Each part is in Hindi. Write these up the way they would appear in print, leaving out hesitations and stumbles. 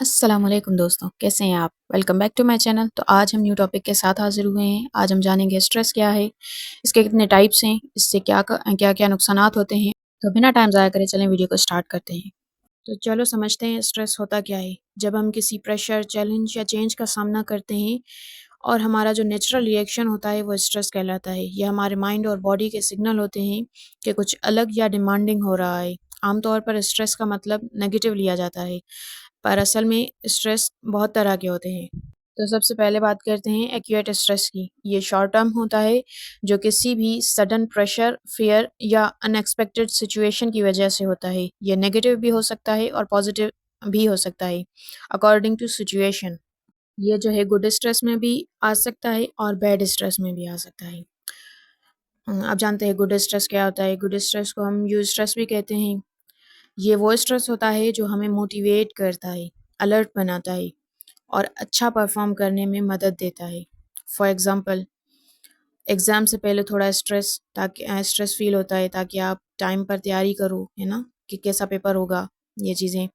अस्सलाम वालेकुम दोस्तों, कैसे हैं आप? Welcome back to my channel. तो आज हम न्यू टॉपिक के साथ हाज़िर हुए हैं। आज हम जानेंगे स्ट्रेस क्या है, इसके कितने टाइप्स हैं, इससे क्या-क्या नुकसानात होते हैं। तो बिना टाइम ज़ाया करे चलें वीडियो को स्टार्ट करते हैं। तो चलो समझते हैं स्ट्रेस होता क्या है। जब हम किसी प्रेशर, चैलेंज या चेंज का सामना करते हैं और हमारा जो नेचुरल रिएक्शन होता है वो स्ट्रेस कहलाता है। ये हमारे माइंड और बॉडी के सिग्नल होते हैं कि कुछ अलग या डिमांडिंग हो रहा है। आमतौर पर स्ट्रेस का मतलब नेगेटिव लिया जाता है, पर असल में स्ट्रेस बहुत तरह के होते हैं। तो सबसे पहले बात करते हैं एक्यूट स्ट्रेस की। ये शॉर्ट टर्म होता है जो किसी भी सडन प्रेशर, फियर या अनएक्सपेक्टेड सिचुएशन की वजह से होता है। ये नेगेटिव भी हो सकता है और पॉजिटिव भी हो सकता है अकॉर्डिंग टू सिचुएशन। ये जो है गुड स्ट्रेस में भी आ सकता है और बैड स्ट्रेस में भी आ सकता है। अब जानते हैं गुड स्ट्रेस क्या होता है। गुड स्ट्रेस को हम यू स्ट्रेस भी कहते हैं। ये वो स्ट्रेस होता है जो हमें मोटिवेट करता है, अलर्ट बनाता है और अच्छा परफॉर्म करने में मदद देता है। फॉर एग्ज़ाम्पल, एग्ज़ाम से पहले थोड़ा स्ट्रेस फ़ील होता है ताकि आप टाइम पर तैयारी करो, है ना? कि कैसा पेपर होगा, ये चीज़ें।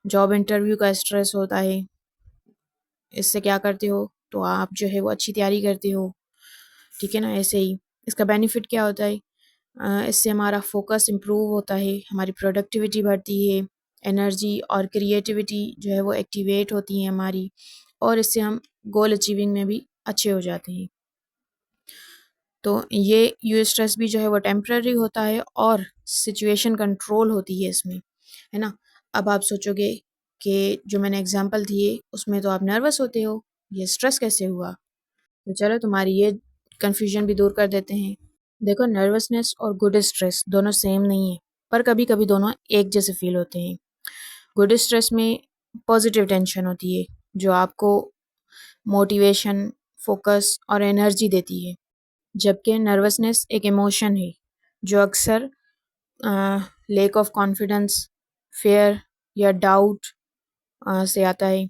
जॉब इंटरव्यू का स्ट्रेस होता है, इससे क्या करते हो, तो आप जो है वो अच्छी तैयारी करते हो, ठीक है ना? ऐसे ही इसका बेनिफिट क्या होता है? इससे हमारा फोकस इम्प्रूव होता है, हमारी प्रोडक्टिविटी बढ़ती है, एनर्जी और क्रिएटिविटी जो है वो एक्टिवेट होती है हमारी, और इससे हम गोल अचीविंग में भी अच्छे हो जाते हैं। तो ये यू स्ट्रेस भी जो है वो टेम्पररी होता है और सिचुएशन कंट्रोल होती है इसमें, है ना? अब आप सोचोगे कि जो मैंने एग्जांपल दिए उसमें तो आप नर्वस होते हो, ये स्ट्रेस कैसे हुआ? तो चलो तुम्हारी ये कन्फ्यूजन भी दूर कर देते हैं। देखो, नर्वसनेस और गुड स्ट्रेस दोनों सेम नहीं है, पर कभी कभी दोनों एक जैसे फील होते हैं। गुड स्ट्रेस में पॉजिटिव टेंशन होती है जो आपको मोटिवेशन, फोकस और एनर्जी देती है, जबकि नर्वसनेस एक इमोशन है जो अक्सर लेक ऑफ कॉन्फिडेंस, फेयर या डाउट से आता है।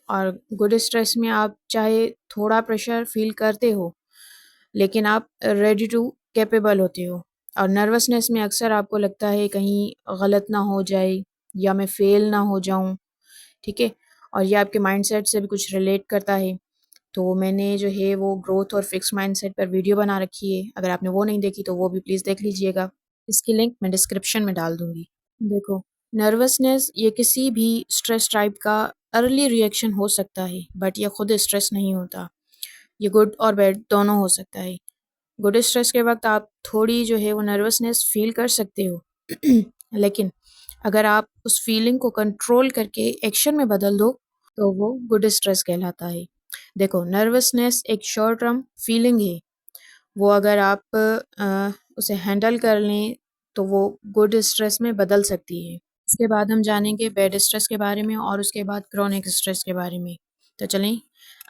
और गुड स्ट्रेस में आप चाहे थोड़ा प्रेशर फील करते हो, लेकिन आप रेडी टू कैपेबल होते हो। और नर्वसनेस में अक्सर आपको लगता है कहीं गलत ना हो जाए या मैं फेल ना हो जाऊं, ठीक है? और ये आपके माइंडसेट से भी कुछ रिलेट करता है। तो मैंने जो है वो ग्रोथ और फिक्स माइंडसेट पर वीडियो बना रखी है, अगर आपने वो नहीं देखी तो वो भी प्लीज़ देख लीजिएगा। इसकी लिंक मैं डिस्क्रिप्शन में डाल दूंगी। देखो, नर्वसनेस ये किसी भी स्ट्रेस टाइप का अर्ली रिएक्शन हो सकता है, बट ये खुद स्ट्रेस नहीं होता। ये गुड और बैड दोनों हो सकता है। गुड स्ट्रेस के वक्त आप थोड़ी जो है वो नर्वसनेस फील कर सकते हो लेकिन अगर आप उस फीलिंग को कंट्रोल करके एक्शन में बदल दो तो वो गुड स्ट्रेस कहलाता है। देखो, नर्वसनेस एक शॉर्ट टर्म फीलिंग है, वो अगर आप उसे हैंडल कर लें तो वो गुड स्ट्रेस में बदल सकती है। इसके बाद हम जानेंगे बैड स्ट्रेस के बारे में और उसके बाद क्रॉनिक स्ट्रेस के बारे में। तो चलें,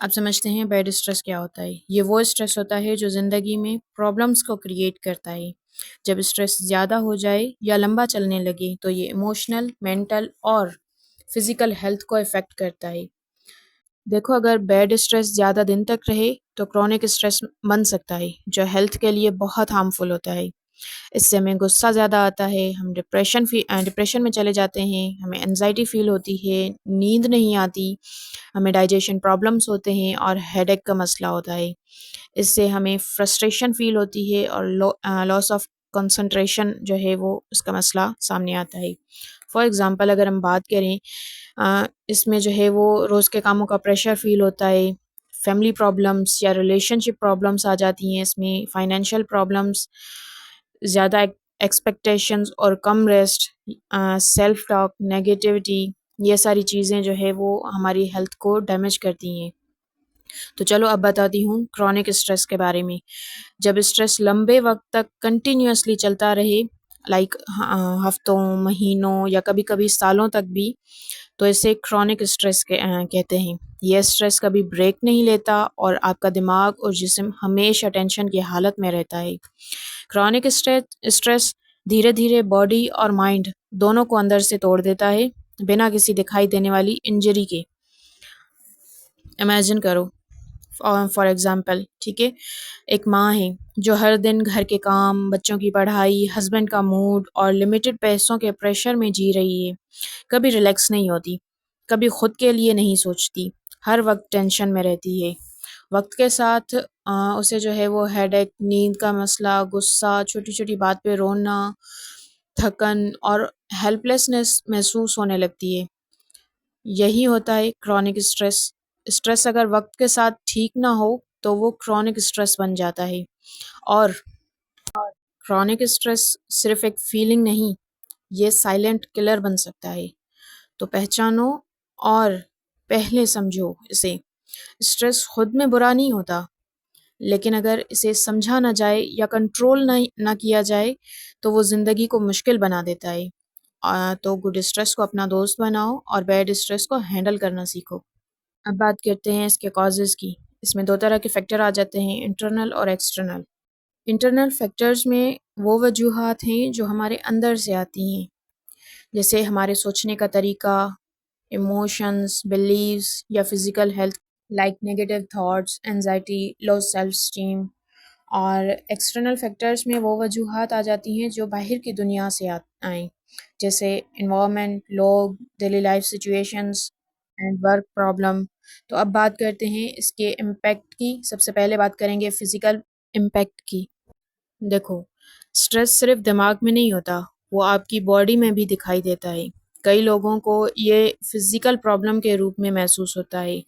अब समझते हैं बैड स्ट्रेस क्या होता है। ये वो स्ट्रेस होता है जो ज़िंदगी में प्रॉब्लम्स को क्रिएट करता है। जब स्ट्रेस ज़्यादा हो जाए या लंबा चलने लगे तो ये इमोशनल, मेंटल और फिज़िकल हेल्थ को इफ़ेक्ट करता है। देखो, अगर बैड स्ट्रेस ज़्यादा दिन तक रहे तो क्रॉनिक स्ट्रेस बन सकता है जो हेल्थ के लिए बहुत हार्मफुल होता है। इससे हमें गुस्सा ज़्यादा आता है, हम डिप्रेशन में चले जाते हैं, हमें एंजाइटी फ़ील होती है, नींद नहीं आती, हमें डाइजेशन प्रॉब्लम्स होते हैं और हेडेक का मसला होता है। इससे हमें फ्रस्ट्रेशन फ़ील होती है और लॉस ऑफ कंसंट्रेशन जो है वो उसका मसला सामने आता है। फॉर एग्ज़ाम्पल, अगर हम बात करें, इसमें जो है वो रोज़ के कामों का प्रेशर फ़ील होता है, फैमिली प्रॉब्लम्स या रिलेशनशिप प्रॉब्लम्स आ जाती हैं इसमें, फाइनेंशियल प्रॉब्लम्स, ज़्यादा एक्सपेक्टेशंस और कम रेस्ट, सेल्फ टॉक, नेगेटिविटी, ये सारी चीज़ें जो है वो हमारी हेल्थ को डैमेज करती हैं। तो चलो अब बताती हूँ क्रॉनिक स्ट्रेस के बारे में। जब स्ट्रेस लंबे वक्त तक कंटिन्यूअसली चलता रहे, लाइक हफ्तों, महीनों या कभी-कभी सालों तक भी, तो इसे क्रॉनिक स्ट्रेस कहते हैं। यह स्ट्रेस कभी ब्रेक नहीं लेता और आपका दिमाग और जिस्म हमेशा टेंशन की हालत में रहता है। क्रॉनिक स्ट्रेस धीरे-धीरे बॉडी और माइंड दोनों को अंदर से तोड़ देता है, बिना किसी दिखाई देने वाली इंजरी के। इमेजिन करो, फॉर एग्ज़ाम्पल, ठीक है, एक माँ है जो हर दिन घर के काम, बच्चों की पढ़ाई, हस्बैंड का मूड और लिमिटेड पैसों के प्रेशर में जी रही है, कभी रिलैक्स नहीं होती। कभी खुद के लिए नहीं सोचती, हर वक्त टेंशन में रहती है। वक्त के साथ उसे जो है वो हेडेक, नींद का मसला, गुस्सा, छोटी-छोटी बात पे रोना, थकन और हेल्पलेसनेस महसूस होने लगती है। यही होता है क्रॉनिक स्ट्रेस। स्ट्रेस अगर वक्त के साथ ठीक ना हो तो वो क्रॉनिक स्ट्रेस बन जाता है। और क्रॉनिक स्ट्रेस सिर्फ एक फीलिंग नहीं, ये साइलेंट किलर बन सकता है। तो पहचानो और पहले समझो इसे। स्ट्रेस खुद में बुरा नहीं होता, लेकिन अगर इसे समझा ना जाए या कंट्रोल ना किया जाए तो वो ज़िंदगी को मुश्किल बना देता है। तो गुड स्ट्रेस को अपना दोस्त बनाओ और बैड स्ट्रेस को हैंडल करना सीखो। अब बात करते हैं इसके कॉजेज़ की। इसमें 2 तरह के फैक्टर आ जाते हैं, इंटरनल और एक्सटर्नल। इंटरनल फैक्टर्स में वो वजूहात हैं जो हमारे अंदर से आती हैं, जैसे हमारे सोचने का तरीका, इमोशंस, बिलीव्स या physical health like negative thoughts, anxiety, low self esteem. और एक्सटर्नल फैक्टर्स में वो वजूहात आ जाती हैं जो बाहर की दुनिया से आएँ, जैसे एनवायरनमेंट, लोग, daily life situations and work problem. तो अब बात करते हैं इसके इम्पैक्ट की। सबसे पहले बात करेंगे फ़िज़िकल इम्पैक्ट की। देखो, स्ट्रेस सिर्फ़ दिमाग में नहीं होता, वो आपकी बॉडी में भी दिखाई देता है। कई लोगों को ये फ़िज़िकल प्रॉब्लम के रूप में महसूस होता है।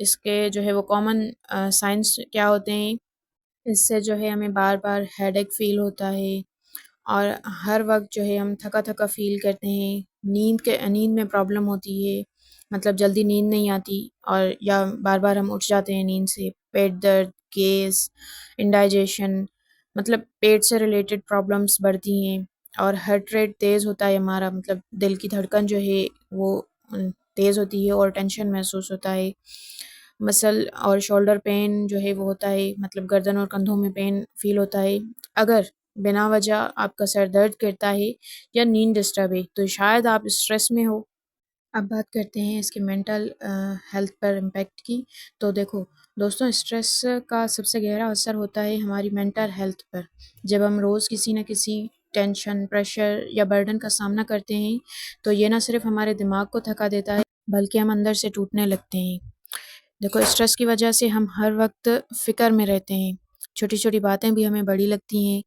इसके जो है वो कॉमन साइन्स क्या होते हैं, इससे जो है हमें बार-बार हेडेक फ़ील होता है और हर वक़्त जो है हम थका-थका फ़ील करते हैं। नींद में प्रॉब्लम होती है, मतलब जल्दी नींद नहीं आती और या बार-बार हम उठ जाते हैं नींद से। पेट दर्द, गैस, इंडाइजेशन, मतलब पेट से रिलेटेड प्रॉब्लम्स बढ़ती हैं और हार्ट रेट तेज़ होता है हमारा, मतलब दिल की धड़कन जो है वो तेज़ होती है और टेंशन महसूस होता है। मसल और शोल्डर पेन जो है वो होता है, मतलब गर्दन और कंधों में पेन फ़ील होता है। अगर बिना वजह आपका सर दर्द करता है या नींद डिस्टर्ब है, तो शायद आप स्ट्रेस में हो। अब बात करते हैं इसके मेंटल हेल्थ पर इम्पैक्ट की। तो देखो दोस्तों, स्ट्रेस का सबसे गहरा असर होता है हमारी मेंटल हेल्थ पर। जब हम रोज़ किसी न किसी टेंशन, प्रेशर या बर्डन का सामना करते हैं, तो ये ना सिर्फ हमारे दिमाग को थका देता है, बल्कि हम अंदर से टूटने लगते हैं। देखो, स्ट्रेस की वजह से हम हर वक्त फ़िक्र में रहते हैं। छोटी-छोटी बातें भी हमें बड़ी लगती हैं।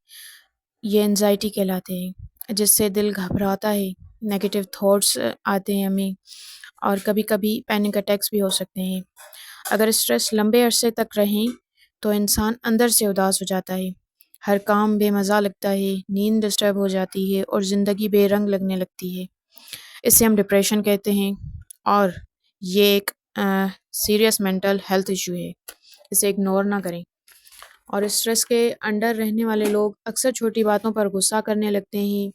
ये एंग्ज़ायटी कहलाते हैं, जिससे दिल घबराता है, नेगेटिव थॉट्स आते हैं हमें और कभी-कभी पैनिक अटैक्स भी हो सकते हैं। अगर स्ट्रेस लंबे अरसे तक रहें, तो इंसान अंदर से उदास हो जाता है। हर काम बेमज़ा लगता है, नींद डिस्टर्ब हो जाती है और ज़िंदगी बेरंग लगने लगती है। इसे हम डिप्रेशन कहते हैं और ये एक सीरियस मेंटल हेल्थ इश्यू है। इसे इग्नोर ना करें। और स्ट्रेस के अंडर रहने वाले लोग अक्सर छोटी बातों पर गुस्सा करने लगते हैं।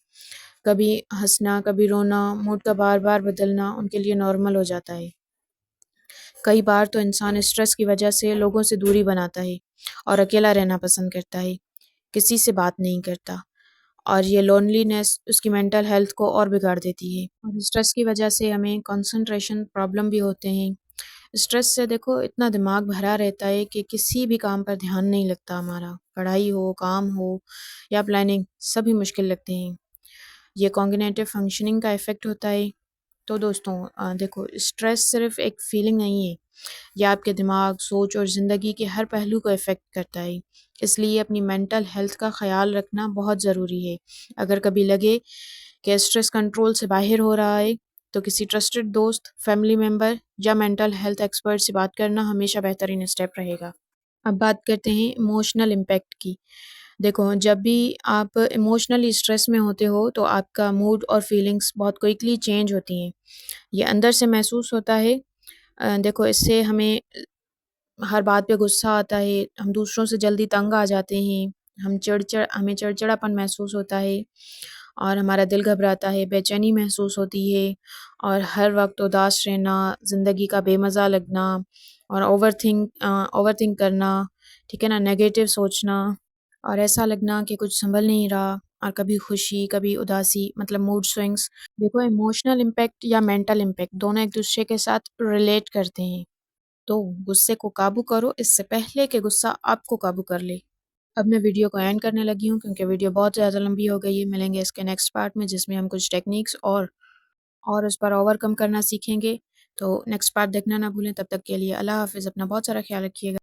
कभी हँसना, कभी रोना, मूड का बार-बार बदलना उनके लिए नॉर्मल हो जाता है। कई बार तो इंसान स्ट्रेस की वजह से लोगों से दूरी बनाता है और अकेला रहना पसंद करता है, किसी से बात नहीं करता और ये लोनलीनेस उसकी मेंटल हेल्थ को और बिगाड़ देती है। और स्ट्रेस की वजह से हमें कंसंट्रेशन प्रॉब्लम भी होते हैं। स्ट्रेस से देखो इतना दिमाग भरा रहता है कि किसी भी काम पर ध्यान नहीं लगता हमारा। पढ़ाई हो, काम हो या प्लानिंग, सभी मुश्किल लगते हैं। ये कॉग्निटिव फंक्शनिंग का इफ़ेक्ट होता है। तो दोस्तों देखो, स्ट्रेस सिर्फ़ एक फीलिंग नहीं है, ये आपके दिमाग, सोच और ज़िंदगी के हर पहलू को इफ़ेक्ट करता है। इसलिए अपनी मेंटल हेल्थ का ख़्याल रखना बहुत ज़रूरी है। अगर कभी लगे कि स्ट्रेस कंट्रोल से बाहर हो रहा है, तो किसी ट्रस्टेड दोस्त, फैमिली मेंबर या मेंटल हेल्थ एक्सपर्ट से बात करना हमेशा बेहतरीन स्टेप रहेगा। अब बात करते हैं इमोशनल इम्पैक्ट की। देखो, जब भी आप इमोशनली स्ट्रेस में होते हो, तो आपका मूड और फीलिंग्स बहुत क्विकली चेंज होती हैं। ये अंदर से महसूस होता है। देखो, इससे हर बात पे गुस्सा आता है, हम दूसरों से जल्दी तंग आ जाते हैं, हमें चिड़चिड़ापन महसूस होता है और हमारा दिल घबराता है, बेचैनी महसूस होती है और हर वक़्त उदास रहना, ज़िंदगी का बेमज़ा लगना और ओवरथिंक करना, ठीक है ना? नेगेटिव सोचना और ऐसा लगना कि कुछ सँभल नहीं रहा और कभी खुशी, कभी उदासी, मतलब मूड स्विंग्स। देखो, इमोशनल इम्पैक्ट या मेंटल इम्पैक्ट दोनों एक-दूसरे के साथ रिलेट करते हैं। तो गुस्से को काबू करो इससे पहले कि गुस्सा आपको काबू कर ले। अब मैं वीडियो को एंड करने लगी हूँ क्योंकि वीडियो बहुत ज़्यादा लंबी हो गई है। मिलेंगे इसके नेक्स्ट पार्ट में जिसमें हम कुछ टेक्निक्स और उस पर ओवरकम करना सीखेंगे। तो नेक्स्ट पार्ट देखना ना भूलें। तब तक के लिए अल्लाह हाफ़िज़। अपना बहुत सारा ख्याल रखिएगा।